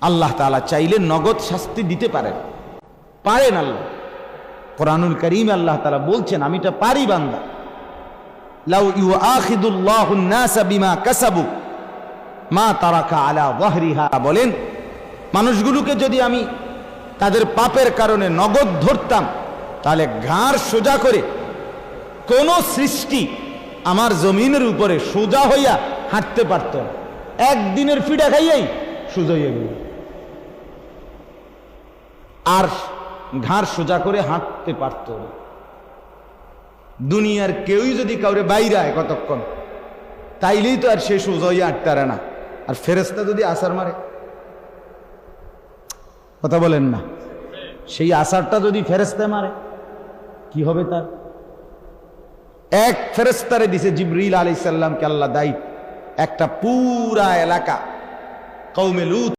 আল্লাহ তাআলা চাইলে নগদ শাস্তি দিতে পারেন, পারেন আল্লাহ। কোরআনুল কারীমে আল্লাহ তাআলা বলছেন, আমি এটা পারি বান্দা। লাউ ইউআখিদুল্লাহুন নাসা বিমা কাসাবু মা তারাকা আলা যাহরিহা, বলেন মানুষগুলোকে যদি আমি তাদের পাপের কারণে নগদ ধরতাম, তাহলে ঘাড় সোজা করে কোন সৃষ্টি আমার জমিনের উপরে সোজা হইয়া হাঁটতে পারত না। একদিনের ফিডা খাইয়াই সোজা হইয়া গেল, আর ঘাড় সোজা করে হাঁটতে পারত না। দুনিয়ার কেউই যদি কাউরে বাইরে আয় কতক্ষণ, তাইলেই তো আর সে সোজা হইয়া হাঁটতে পারে না। আর ফেরেশতা যদি আসার মারে, কথা বলেন না, সেই আসারটা যদি ফেরেশতা মারে কি হবে তার? এক ফেরেশতারে দিছে জিবরিল আলাইহিস সালামকে আল্লাহ দায়িত্ব, একটা পুরা এলাকা কওমে লূত